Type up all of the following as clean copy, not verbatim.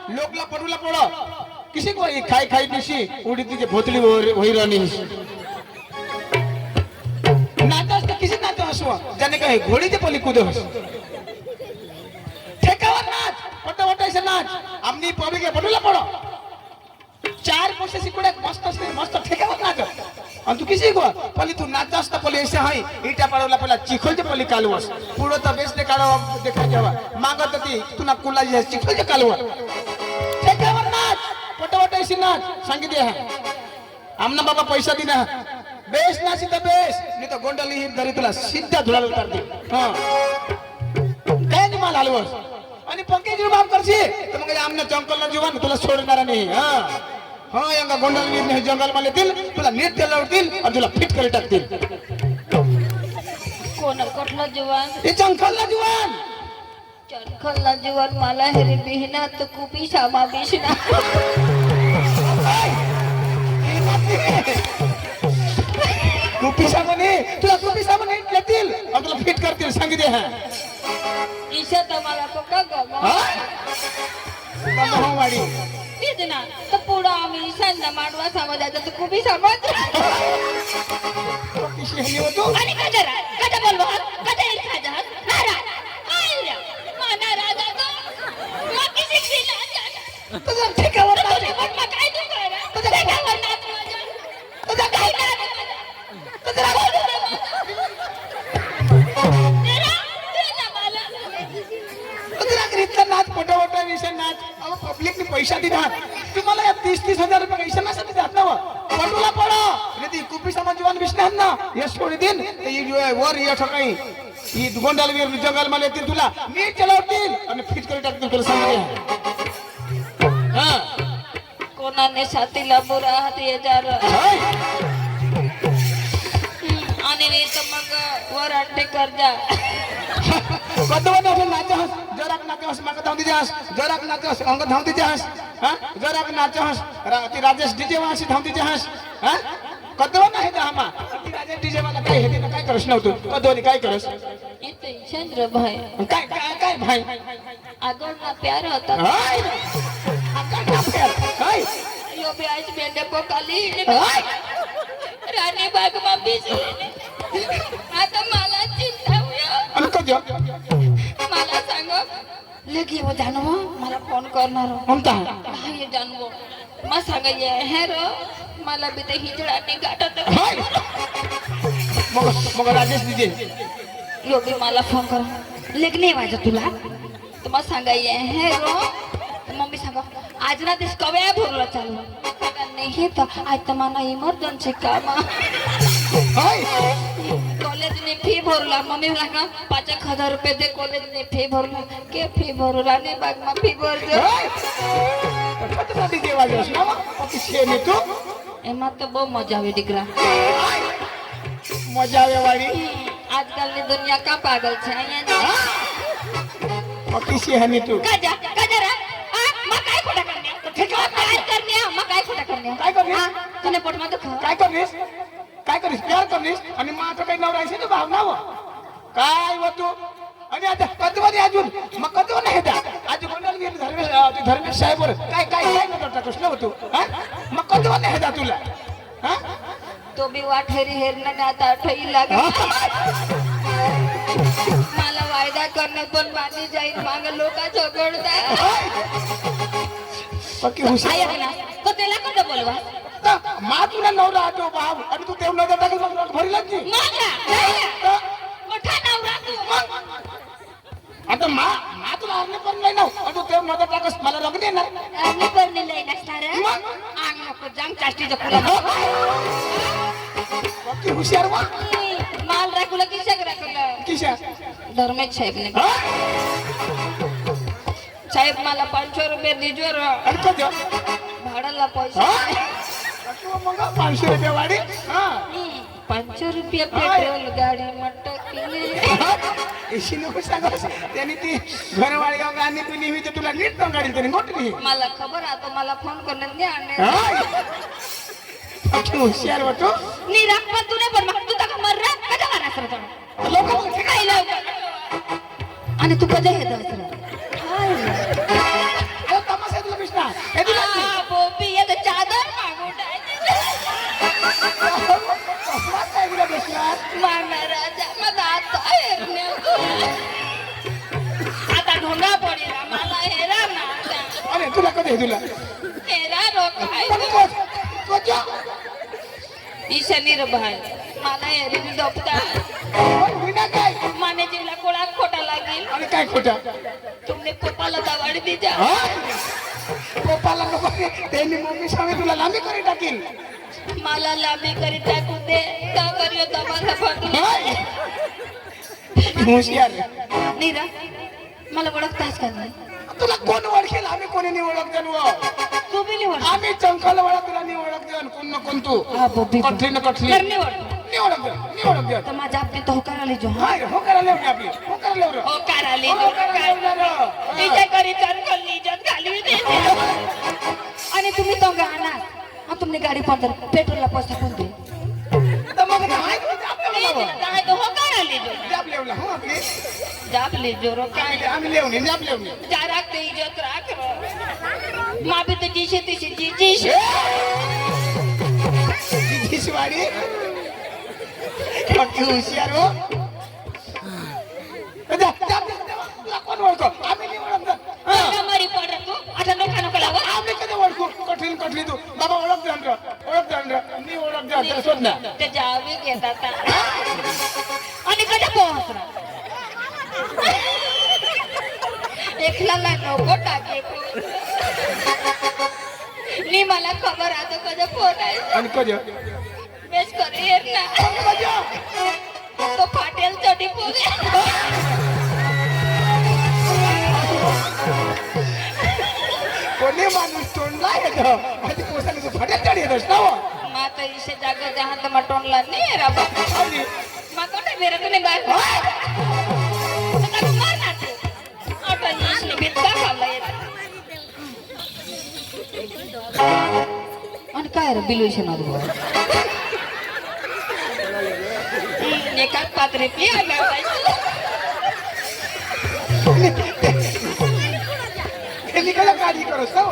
लोकला पडूला पडो किसी को खाई खाई दिसी उड़ी तुझे भोतली वही रहनी नाचस तो किसी नाचो हसवा जाने का घोड़ी के पली कूदो ठेकावर नाच पटा ऐसे नाच हमनी पबी के पडूला पडो चार पैसे सिकुड़े मस्त ठेकावर नाच और तू किसी को पली तू नाचस तो पली ऐसे हई ईटा पड़ोला पहला चिखल जे पली कालवस पूरो तो बेस देखाड़ो देखा जावा मांगत ती तू ना कुला जे चिखल जे कालवस ठेकावर नाच पटा ऐसे नाच संगीत है आमना बाबा पैसा दिना बेस नाची तो बेस नहीं तो गोंडली ही धरी तुला सीधा धुळा उतार दे हां काय नाही माल हलवस आणि पंकज बाप करशी तर मग आमना जंगलला जीवन तुला सोडणार नाही हां हां यंगा गोंडली ने जंगल मध्ये येतील तुला नीट लावतील आणि तुला फिट करी टाकतील कोण कुठला जीवन हे जंगलला जीवन जंगलला जीवन मला हेरे बिहना तो कुपी सामा बिशना कुपी सामने तुला कुपी सामने येतील आणि तुला फिट करतील सांगितले हा ईशा तर मला पक्का गमा वाडी तेच ना तर पुढं आम्ही ईशांना मांडवा समाजाचा तो कुपी समाज किशी हली होतो आणि कदा बोलवा कदा येईल खाजा नाराज आयला माना राजा तो मग किसी दिला तुझा ठेकावर पण मग काय तू कर तुझा ठेकावर नाच माझा तुझा काय नाच तुझा नाच पटावटा विषय नाच अहो पब्लिकने पैसा दिला तुम्हाला या 30,000 रुपये पैसा नसते जात ना पटूला पडा रे ती कुपी समाज जीवन विष्णू ना यश सोडी दिन वर या ठिकाणी ही गोंडाल वीर जंगल मध्ये येतील तुला नीट चलावतील आणि फिट करून टाकतील तुला सांगते हां कोणाने साथीला बुरा हात येजार आणि नाही तर मग वर अट्टे कर्जा कदवा नाचहस जराक नाचहस माका धावती जास जराक नाचहस अंग धावती जास हां जराक नाचहस ती राजेश डीजे वासी धावती जास हां कदवा नाही दा हमा ती राजेश डीजे वाला काय हेती काय करस नव्हतो कदवनी काय करस इथे चंद्र भाई काय भाई आगळ ना प्यार होता हाय आका ना प्यार हाय यो बी आज बेंडे पोकाली राणी बाग मा बिजी आता मला चिंता होया आणि कजो मला सांग लगी वो जानवो मला फोन करणार म्हणता हाय जानवो मा सांगाय हे रो मला बी ते हिजडाने गाठत हाय मग राजेश डीजे यो बी मला फोन कर लग्न वाजत तुला तर मग सांगाय हे रो मम्मी सांगा आज ना तेच कव्या भरला चालू नाही तर आज तर मला इमर्जन्सी काम हाय कॉलेज ने फी भरला मम्मी सांगा 5,000 रुपये दे कॉलेज ने फी भरला के फी भरू राणी बाग मा फी भर दे कतरा डीजे वाजस ना ओके छे ने तू एमा तो बहुत मजा आवे दिकरा मजा आवे वाली आजकल ની दुनिया का पागल છે અહીંયા ओके छे हनी तू काजा रे मग काय खोटा करणे काय करणे मग काय खोटा करणे काय करणे तुने पोट मध्ये खा काय करलीस प्यार करलीस आणि मात्र काही नवरायची ना भावना व काय व तू आणि आता कधीमध्ये अजून मग कधी नाही त्या आज कोणाला गेली धर्मेश साहेबवर काय करता कृष्ण व तू मग कधी नाही त्या तुला तो बी वाठेरी हेरणे आता आठही लागे मला वायदा करणे पण बांधी जाईल माग लोक झगडतात पक्की हुशार ऐक ना तो त्याला कसं बोलवा मा तुला नवरा आठव बाब आणि तू तेवढं नजर टाकेल मग भरीलाच की माझा मोठा नवरा तू आता मा तुला आणणे पण नाही ना आणि तू तेवढं नजर टाकस मला लग्न येणार आम्ही पण नाही नसणार अंग नको जांग चाष्टीच्या पुढे पक्की हुशार वा माल राखूला किशाक राखलं किशा धर्मेश साहेबने साहेब मला 500 रुपये दिजो आणि कधी भाड्याला पैसा मग 500 रुपये वाढी 500 रुपये पेट्रोल गाडी मटकली एशी नको सांगस त्यांनी ती घरवाडी गाव गाणी तू नेहमी ते तुला नीट गाडी त्याने मोठी मला खबर आता मला फोन करण्यात नाही आणणे हुशार वाटो नी राखपा तुने पण मग तू तक मर्रा कदा मारा सर लोक काय लवकर आणि तू कदा येत असर हाय तमाशा तुला तुला कधी तुला मेरा रोकाय ईशानीर भाई मला एरी मी दोपता विना काय माने जीवला कोळा खोटा लागेल आणि काय खोटा तुमने पप्पाला दावाडी दीजा पप्पाला नको त्यांनी मम्मी स्वामी तुला लांबी करी टाकील मला लांबी करी टाकू दे का करियो तमाशा फटला हुशार नीरा मला ओळखतास का नाही तुला कोण ओळखेल आम्ही कोणी नाही ओळखतो तू बी निवड आम्ही चंकाला वळा तुला नाही ओळखतो कोण ना कोण तू हा बबी कठली ना कठली कर निवड नाही ओळखतो तर माझ्या आपली तो होकार आली जो हाय हो करायला आपली हो करायला होकार आली जो तिच्या करी चरकल इज्जत घालवी दे आणि तुम्ही तो गाणार हा तुमने गाडी पंधर पेट्रोलला पैसा कोण दे तर मग हाय काय तो होकार आली जो जाब लेवला हो आपली जापली जो रो काय आम्ही लेवणी जाब लेवणी जा राखते इज्जत राख माबी तर जीशे तिशे जीशे शिवाडी हुशार हो तुला कोण ओळखो आम्ही नाही ओळखतो मरी पड तू आता नका नका लावा आम्ही कधी ओळखू कठीण कठली तू बाबा ओळख मी ओळख शोध ना ते जावे घेतात आणि कधी पोहोचला एकला नको टाके नी मला खबर आता कधी फोन आहे आणि कधी बेस करे येत ना तो फाटेल चढी पोरे कोणी माणूस तोंडला येतो आणि पोसाने तू फाट्यात चढ येतोस ना माता इसे जागा जहां तमा टोनला नाही रा बाबा मा कोठे बेरा तुने बाय आता मार ना तू आता इसने भित्ता खाल्ला येत आणि काय रे बिलुशन आलो एकाच पात्रे पिया निकाला गाडी करोस ना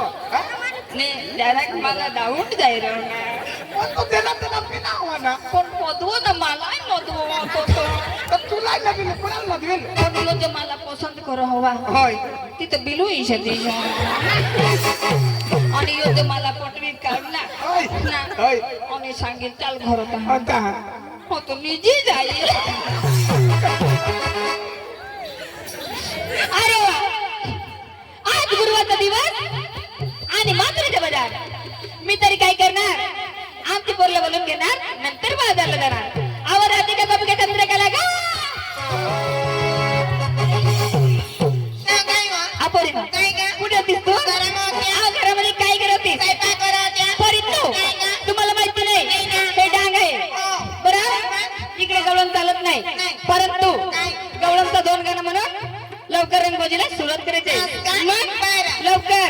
ने डायरेक्ट मला डाऊट जाय रे तो देना पिना हुआ ना पण पदवो ना मला नदवो तो तुला नवीन कोणाला नवीन पण यो जे मला पसंत करो हवा होय तिथे बिलू इशे दिशा आणि यो जे मला पटवी काढला होय ना होय आणि सांगेल चाल घर होता आता हो तो निजी जाईल अरे वा आज गुरुवारचा दिवस आणि मात्रेचे बाजार मी तरी काय करणार आमची पोरला बोलून घेणार नंतर बाजारला जाणार आवर आधी का बाबू का चंद्रकला का अपोरी कुठे होतीस तू घरामध्ये काय करत होतीस परी तू तुम्हाला माहिती नाही हे डांग आहे बरं इकडे गवळण चालत नाही परंतु गवळणचा 2 गाणं म्हणून लवकर रंगबाजीला सुरुवात करायची मग लवकर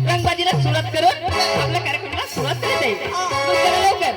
रंगबाजीला सुरुवात करून आपल्या कार्यक्रमाला सुरुवात करायची लवकर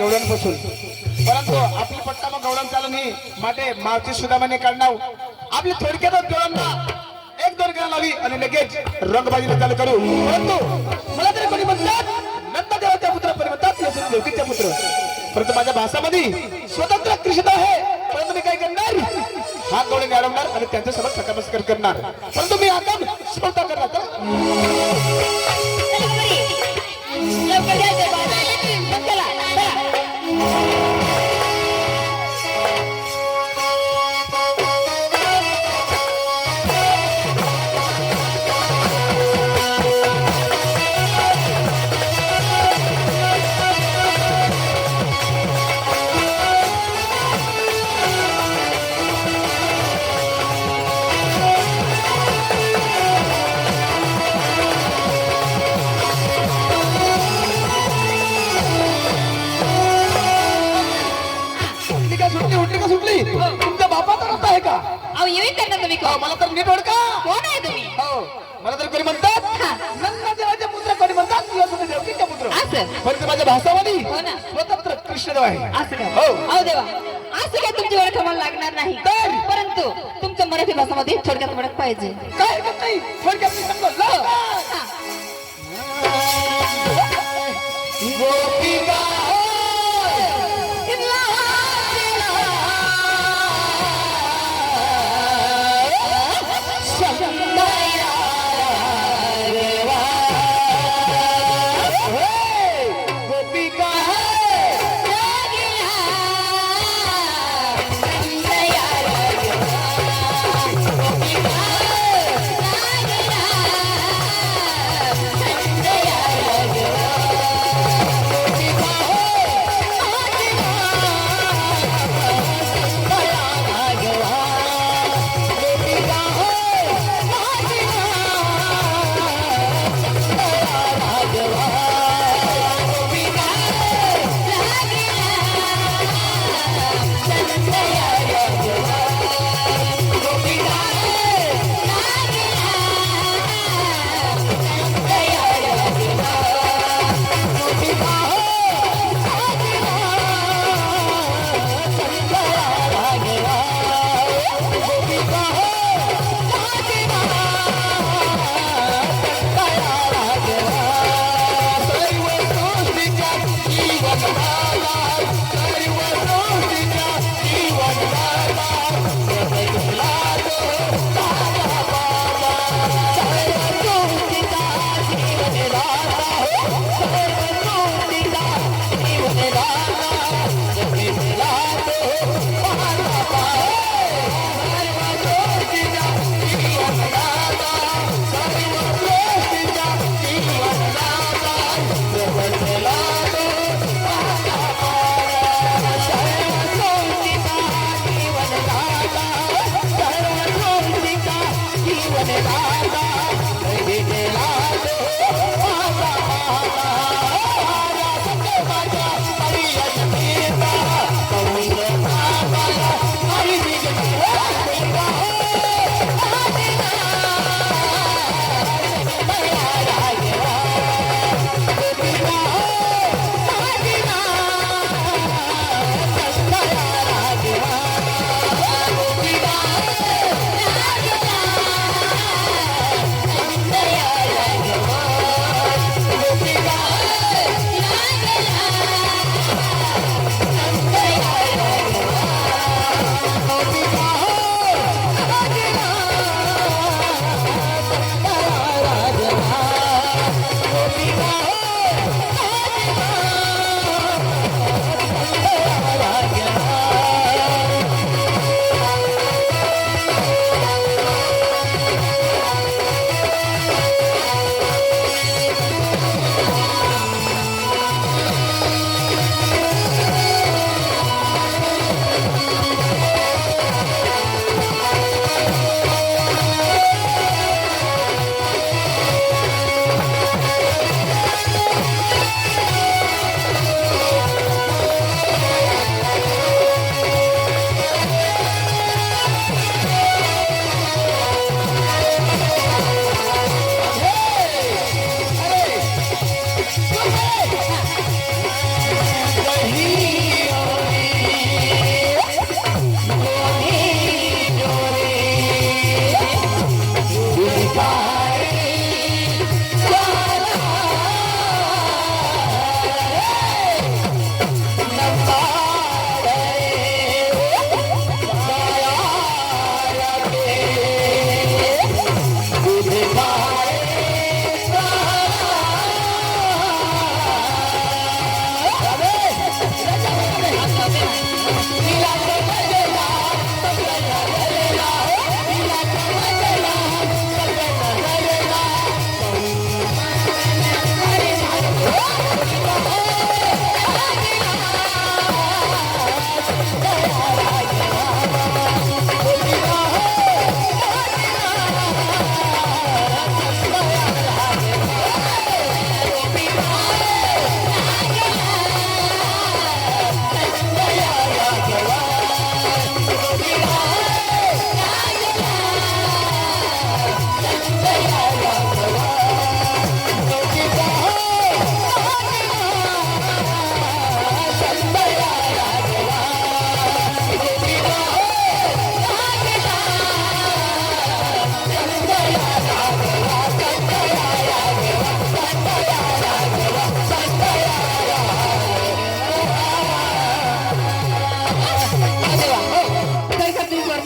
गवळणपासून परंतु आपली पट्टा मग गवळण चालू नाही माटे मावची सुदामाने काढणार आपली थोडक्यातच गवळणला एक दोन करा लावी आणि लगेच रंगबाजीला चालू करू परंतु मला तरी कोणी म्हणतात नंददेवाच्या पुत्र पण म्हणतात लसूण देवकीचा पुत्र परंतु माझ्या भाषामध्ये स्वतंत्र कृष्ण आहे परंतु मी काय करणार हा गवळण अडवणार आणि त्यांच्यासोबत सकामस्कर करणार परंतु मी आता स्वतः करणार तर लवकर जायचं बाबा. चला, चला. उठली का सुटली तुमच्या बापाचा रस्ता आहे का अहो येवी करणार तुम्ही कोण? मला तर नीट ओळखा कोण आहे तुम्ही? हो मला तर कोणी म्हणतात हा. नंददेवाचे पुत्र कोणी म्हणतात लसूण देवकीचा पुत्र असं परंतु माझ्या भाषामध्ये हो ना. स्वतंत्र कृष्णदेव आहे असं काय? हो. अहो देवा असं काय तुमची ओळख आम्हाला लागणार नाही तर? परंतु तुमच्या मराठी भाषामध्ये थोडक्यात ओळख पाहिजे. काय हरकत नाही थोडक्यात मी सांगतो लवकर. हा. गोपिका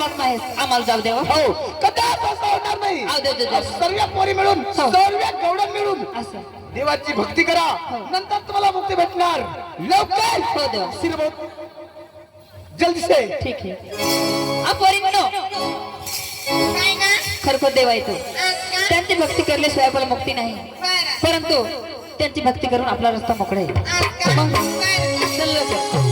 परमात्मा आहेस आम्हाला जाऊ देव हो कदाच असं होणार नाही जाऊ दे, जाऊ दे. सर्व पोरी मिळून हो. सर्व गौडम मिळून असं देवाची भक्ती करा हो. नंतर तुम्हाला मुक्ती भेटणार लवकर हो देव. श्रीमंत जल्दी से ठीक आहे पोरींनो खरखोर देव आहे तो त्यांची भक्ती करल्याशिवाय आपल्याला मुक्ती नाही परंतु त्यांची भक्ती करून आपला रस्ता मोकळा आहे मग चल लवकर.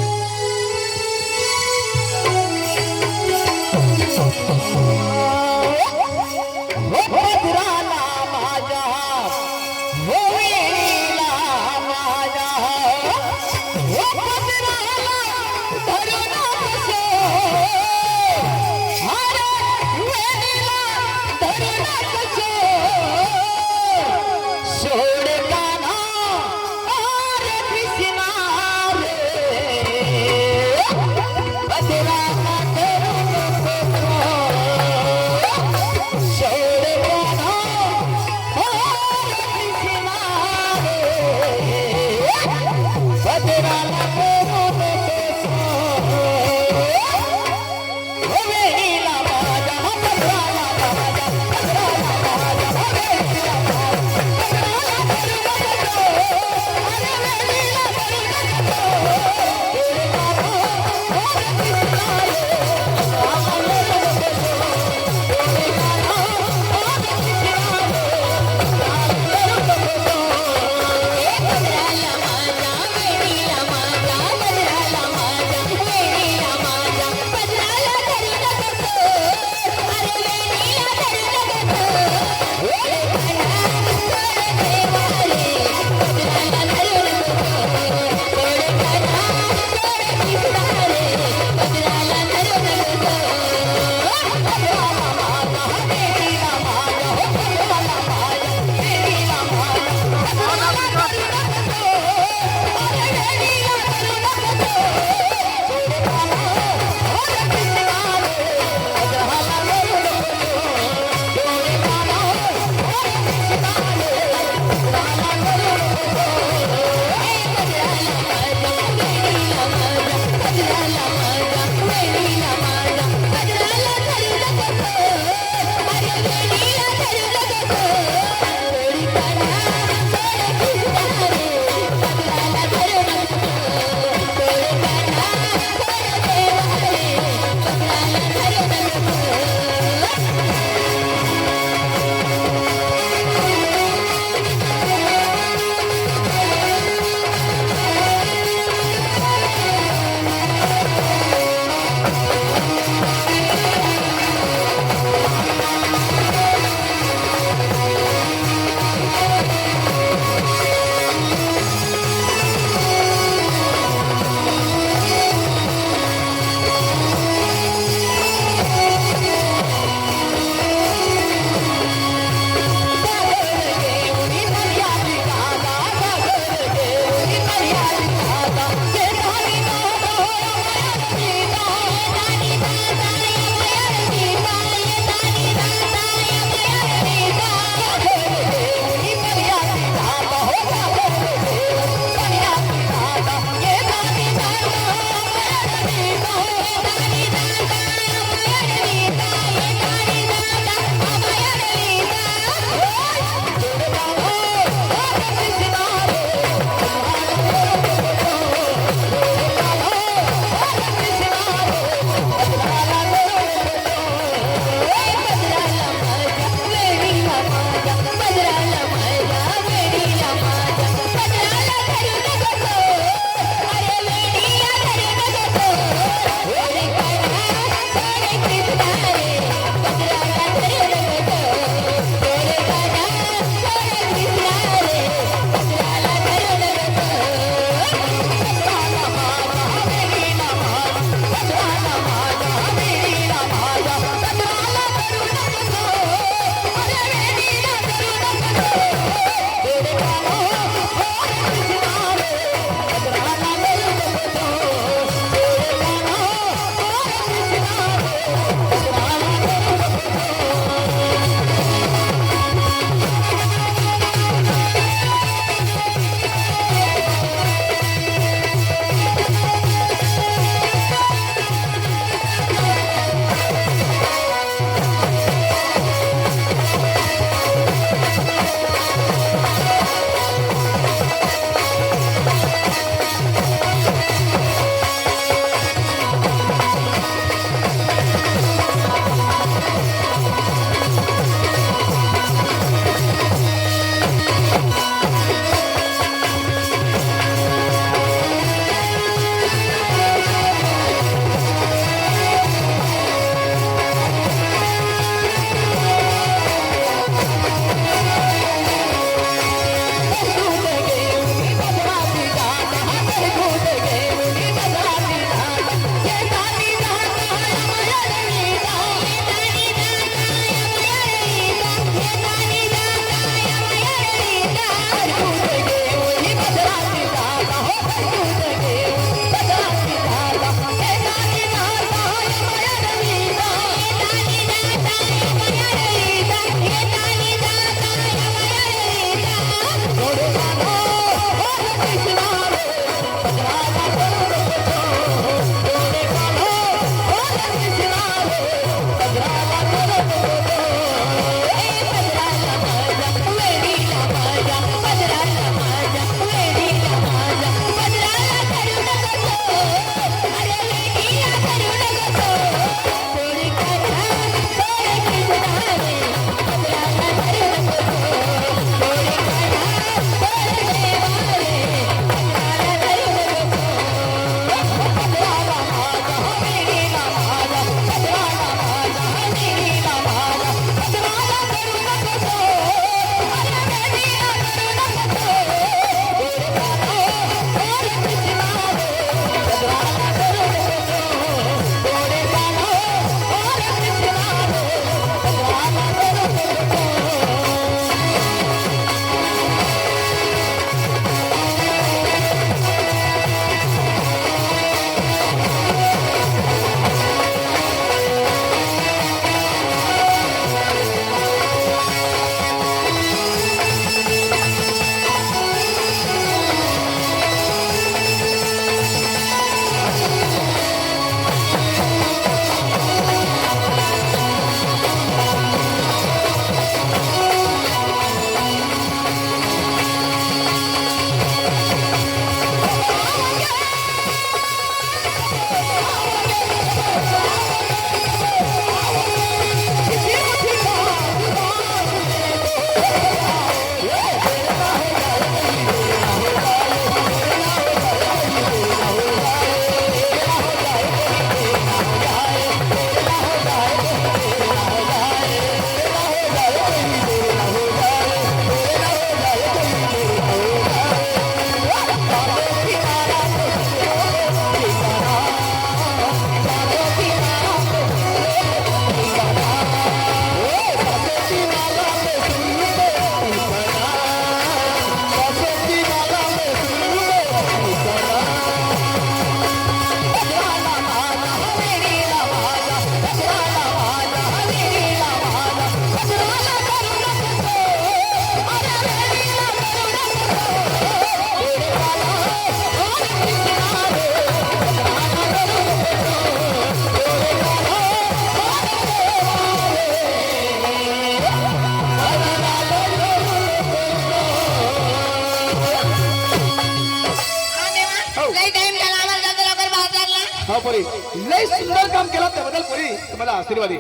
पोरी लय सुंदर काम केलं त्याबद्दल पोरी तुम्हाला आशीर्वाद आहे.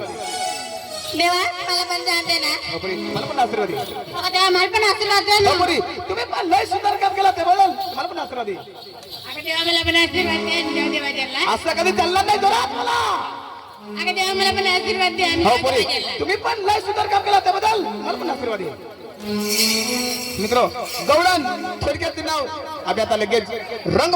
देवा मला पण जाते ना हो पोरी मला पण आशीर्वाद आहे. देवा मला पण आशीर्वाद दे हो पोरी तुम्ही पण लय सुंदर काम केलं त्याबद्दल तुम्हाला पण आशीर्वाद आहे. अगं देवा मला पण आशीर्वाद दे देवा देवा असं कधी चालणार नाही जोरात मला. अगं देवा मला पण आशीर्वाद दे हो पोरी तुम्ही पण लय सुंदर काम केलं त्याबद्दल मला पण आशीर्वाद आहे. मित्र गवळण थोडक्यात नाव आम्ही आता लगेच रंग